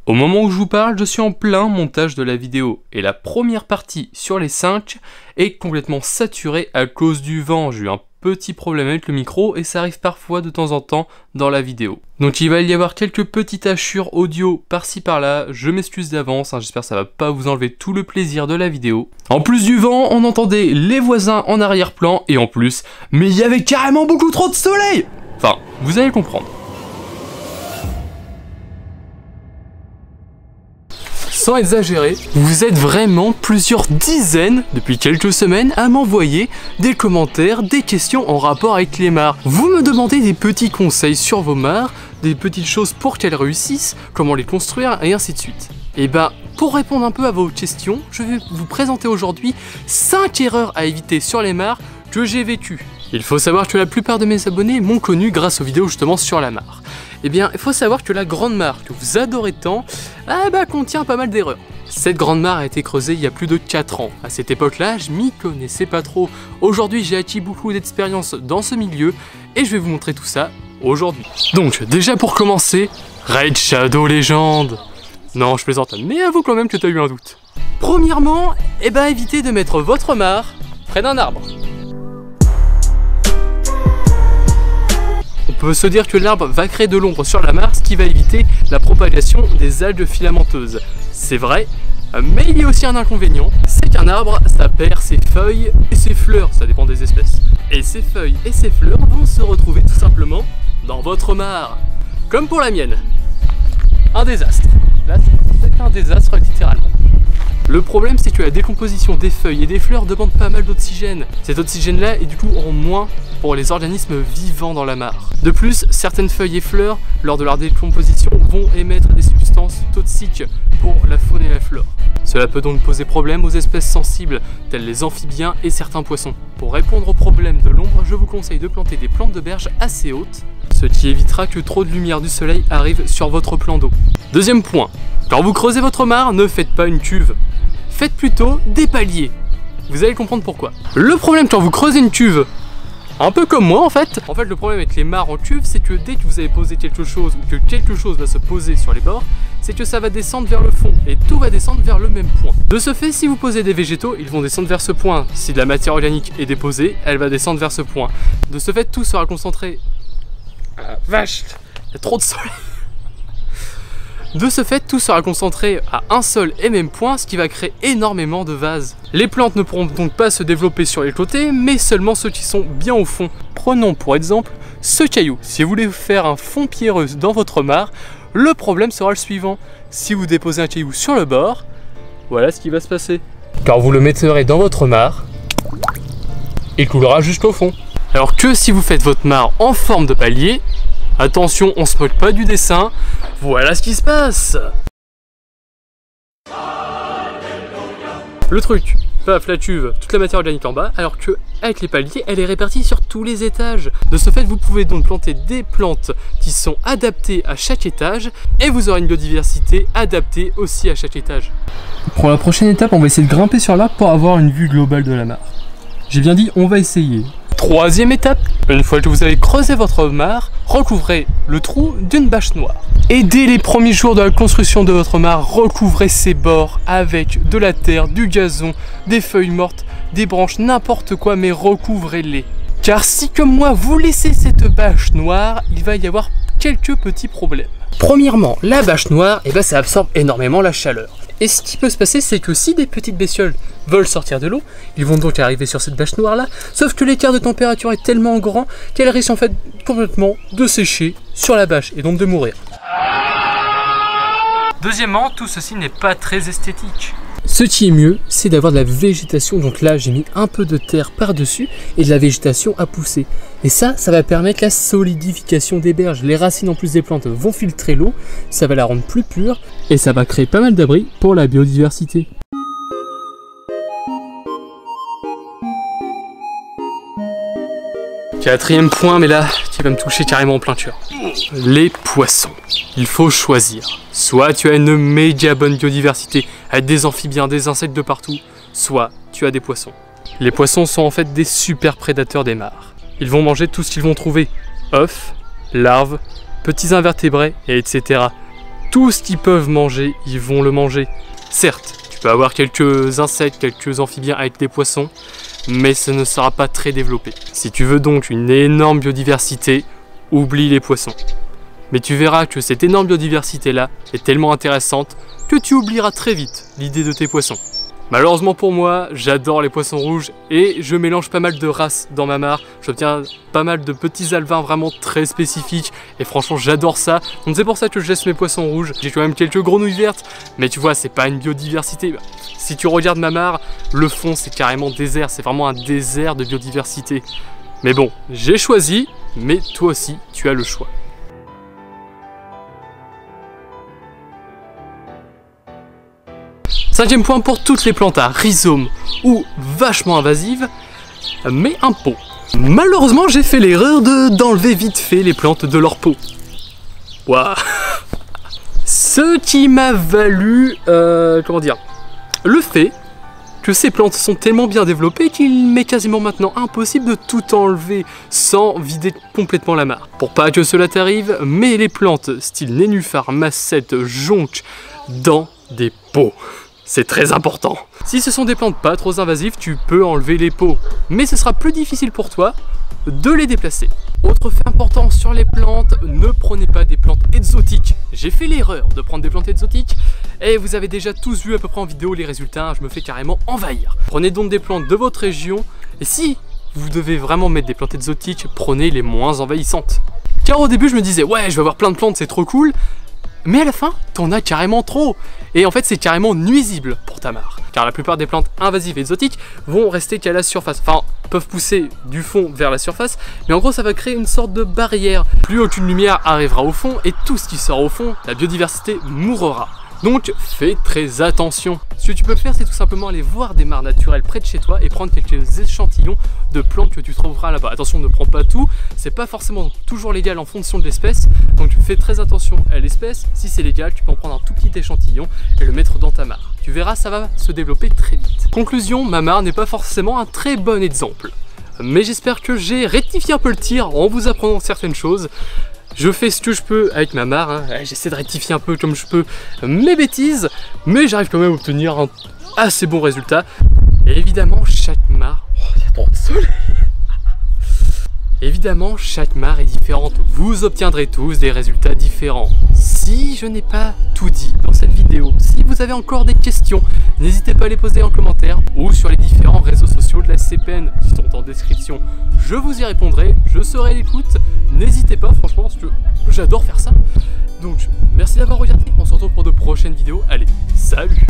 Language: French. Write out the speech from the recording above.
Au moment où je vous parle, je suis en plein montage de la vidéo et la première partie sur les 5 est complètement saturée à cause du vent. J'ai eu un petit problème avec le micro et ça arrive parfois de temps en temps dans la vidéo. Donc il va y avoir quelques petites hachures audio par-ci par-là, je m'excuse d'avance, j'espère que ça va pas vous enlever tout le plaisir de la vidéo. En plus du vent, on entendait les voisins en arrière-plan et en plus, mais il y avait carrément beaucoup trop de soleil! Enfin, vous allez comprendre. Sans exagérer, vous êtes vraiment plusieurs dizaines, depuis quelques semaines, à m'envoyer des commentaires, des questions en rapport avec les mares. Vous me demandez des petits conseils sur vos mares, des petites choses pour qu'elles réussissent, comment les construire, et ainsi de suite. Et ben, pour répondre un peu à vos questions, je vais vous présenter aujourd'hui 5 erreurs à éviter sur les mares que j'ai vécues. Il faut savoir que la plupart de mes abonnés m'ont connu grâce aux vidéos justement sur la mare. Eh bien, il faut savoir que la grande mare que vous adorez tant, contient pas mal d'erreurs. Cette grande mare a été creusée il y a plus de 4 ans. À cette époque-là, je m'y connaissais pas trop. Aujourd'hui, j'ai acquis beaucoup d'expérience dans ce milieu et je vais vous montrer tout ça aujourd'hui. Donc, déjà pour commencer, Raid Shadow Legend. Non, je plaisante, mais avoue quand même que tu as eu un doute. Premièrement, évitez de mettre votre mare près d'un arbre. On peut se dire que l'arbre va créer de l'ombre sur la mare, ce qui va éviter la propagation des algues filamenteuses. C'est vrai, mais il y a aussi un inconvénient, c'est qu'un arbre, ça perd ses feuilles et ses fleurs, ça dépend des espèces. Et ces feuilles et ces fleurs vont se retrouver tout simplement dans votre mare. Comme pour la mienne. Un désastre. Là, c'est un désastre littéralement. Le problème, c'est que la décomposition des feuilles et des fleurs demande pas mal d'oxygène. Cet oxygène-là est du coup en moins pour les organismes vivants dans la mare. De plus, certaines feuilles et fleurs, lors de leur décomposition, vont émettre des substances toxiques pour la faune et la flore. Cela peut donc poser problème aux espèces sensibles, telles les amphibiens et certains poissons. Pour répondre au problème de l'ombre, je vous conseille de planter des plantes de berge assez hautes, ce qui évitera que trop de lumière du soleil arrive sur votre plan d'eau. Deuxième point, quand vous creusez votre mare, ne faites pas une cuve. Faites plutôt des paliers. Vous allez comprendre pourquoi. Le problème quand vous creusez une cuve, un peu comme moi en fait, le problème avec les mares en cuve, c'est que dès que vous avez posé quelque chose ou que quelque chose va se poser sur les bords, c'est que ça va descendre vers le fond et tout va descendre vers le même point. De ce fait, si vous posez des végétaux, ils vont descendre vers ce point. Si de la matière organique est déposée, elle va descendre vers ce point. De ce fait, tout sera concentré. Ah, vache, il y a trop de soleil. De ce fait, tout sera concentré à un seul et même point, ce qui va créer énormément de vases. Les plantes ne pourront donc pas se développer sur les côtés, mais seulement ceux qui sont bien au fond. Prenons pour exemple ce caillou. Si vous voulez faire un fond pierreux dans votre mare, le problème sera le suivant. Si vous déposez un caillou sur le bord, voilà ce qui va se passer. Quand vous le mettrez dans votre mare, il coulera jusqu'au fond. Alors que si vous faites votre mare en forme de palier, attention, on se moque pas du dessin, voilà ce qui se passe. Le truc, paf, la cuve, toute la matière organique en bas, alors que avec les paliers, elle est répartie sur tous les étages. De ce fait, vous pouvez donc planter des plantes qui sont adaptées à chaque étage et vous aurez une biodiversité adaptée aussi à chaque étage. Pour la prochaine étape, on va essayer de grimper sur l'arbre pour avoir une vue globale de la mare. J'ai bien dit, on va essayer. Troisième étape, une fois que vous avez creusé votre mare, recouvrez le trou d'une bâche noire. Et dès les premiers jours de la construction de votre mare, recouvrez ses bords avec de la terre, du gazon, des feuilles mortes, des branches, n'importe quoi, mais recouvrez-les. Car si comme moi vous laissez cette bâche noire, il va y avoir quelques petits problèmes. Premièrement, la bâche noire, ça absorbe énormément la chaleur. Et ce qui peut se passer, c'est que si des petites bestioles veulent sortir de l'eau, ils vont donc arriver sur cette bâche noire là, sauf que l'écart de température est tellement grand qu'elle risque en fait complètement de sécher sur la bâche et donc de mourir. Deuxièmement, tout ceci n'est pas très esthétique. Ce qui est mieux, c'est d'avoir de la végétation. Donc là, j'ai mis un peu de terre par-dessus et de la végétation à pousser. Et ça va permettre la solidification des berges. Les racines en plus des plantes vont filtrer l'eau, ça va la rendre plus pure et ça va créer pas mal d'abris pour la biodiversité. Quatrième point, mais là, qui va me toucher carrément en plein cœur. Les poissons. Il faut choisir. Soit tu as une méga bonne biodiversité, avec des amphibiens, des insectes de partout, soit tu as des poissons. Les poissons sont en fait des super prédateurs des mares. Ils vont manger tout ce qu'ils vont trouver. Œufs, larves, petits invertébrés, et etc. tout ce qu'ils peuvent manger, ils vont le manger. Certes, tu peux avoir quelques insectes, quelques amphibiens avec des poissons, mais ce ne sera pas très développé. Si tu veux donc une énorme biodiversité, oublie les poissons. Mais tu verras que cette énorme biodiversité-là est tellement intéressante que tu oublieras très vite l'idée de tes poissons. Malheureusement pour moi, j'adore les poissons rouges et je mélange pas mal de races dans ma mare. J'obtiens pas mal de petits alevins vraiment très spécifiques et franchement j'adore ça. Donc c'est pour ça que je laisse mes poissons rouges. J'ai quand même quelques grenouilles vertes, mais tu vois c'est pas une biodiversité. Si tu regardes ma mare, le fond c'est carrément désert, c'est vraiment un désert de biodiversité. Mais bon, j'ai choisi, mais toi aussi tu as le choix. Cinquième point pour toutes les plantes à rhizome ou vachement invasives, mets un pot. Malheureusement, j'ai fait l'erreur d'enlever vite fait les plantes de leur pot. Waouh. Ce qui m'a valu, comment dire, le fait que ces plantes sont tellement bien développées qu'il m'est quasiment maintenant impossible de tout enlever sans vider complètement la mare. Pour pas que cela t'arrive, mets les plantes style nénuphar, massette, jonc dans des pots. C'est très important. Si ce sont des plantes pas trop invasives, tu peux enlever les pots, mais ce sera plus difficile pour toi de les déplacer. Autre fait important sur les plantes, ne prenez pas des plantes exotiques. J'ai fait l'erreur de prendre des plantes exotiques et vous avez déjà tous vu à peu près en vidéo les résultats, je me fais carrément envahir. Prenez donc des plantes de votre région et si vous devez vraiment mettre des plantes exotiques, prenez les moins envahissantes. Car au début je me disais ouais je vais avoir plein de plantes, c'est trop cool. Mais à la fin, t'en as carrément trop. Et en fait, c'est carrément nuisible pour ta mare. Car la plupart des plantes invasives et exotiques vont rester qu'à la surface. Enfin, peuvent pousser du fond vers la surface. Mais en gros, ça va créer une sorte de barrière. Plus aucune lumière arrivera au fond. Et tout ce qui sort au fond, la biodiversité mourra. Donc, fais très attention. Ce que tu peux faire, c'est tout simplement aller voir des mares naturelles près de chez toi et prendre quelques échantillons de plantes que tu trouveras là-bas. Attention, ne prends pas tout, c'est pas forcément toujours légal en fonction de l'espèce, donc fais très attention à l'espèce. Si c'est légal, tu peux en prendre un tout petit échantillon et le mettre dans ta mare. Tu verras, ça va se développer très vite. Conclusion, ma mare n'est pas forcément un très bon exemple, mais j'espère que j'ai rectifié un peu le tir en vous apprenant certaines choses. Je fais ce que je peux avec ma mare, hein. J'essaie de rectifier un peu comme je peux mes bêtises, mais j'arrive quand même à obtenir un assez bon résultat. Et évidemment, chaque mare... Oh, il y a trop de soleil. Évidemment, chaque mare est différente. Vous obtiendrez tous des résultats différents. Si je n'ai pas tout dit dans cette vidéo, si vous avez encore des questions, n'hésitez pas à les poser en commentaire ou sur les différents réseaux sociaux de la CPN qui sont en description. Je vous y répondrai, je serai à l'écoute. N'hésitez pas, franchement, parce que j'adore faire ça. Donc, merci d'avoir regardé. On se retrouve pour de prochaines vidéos. Allez, salut!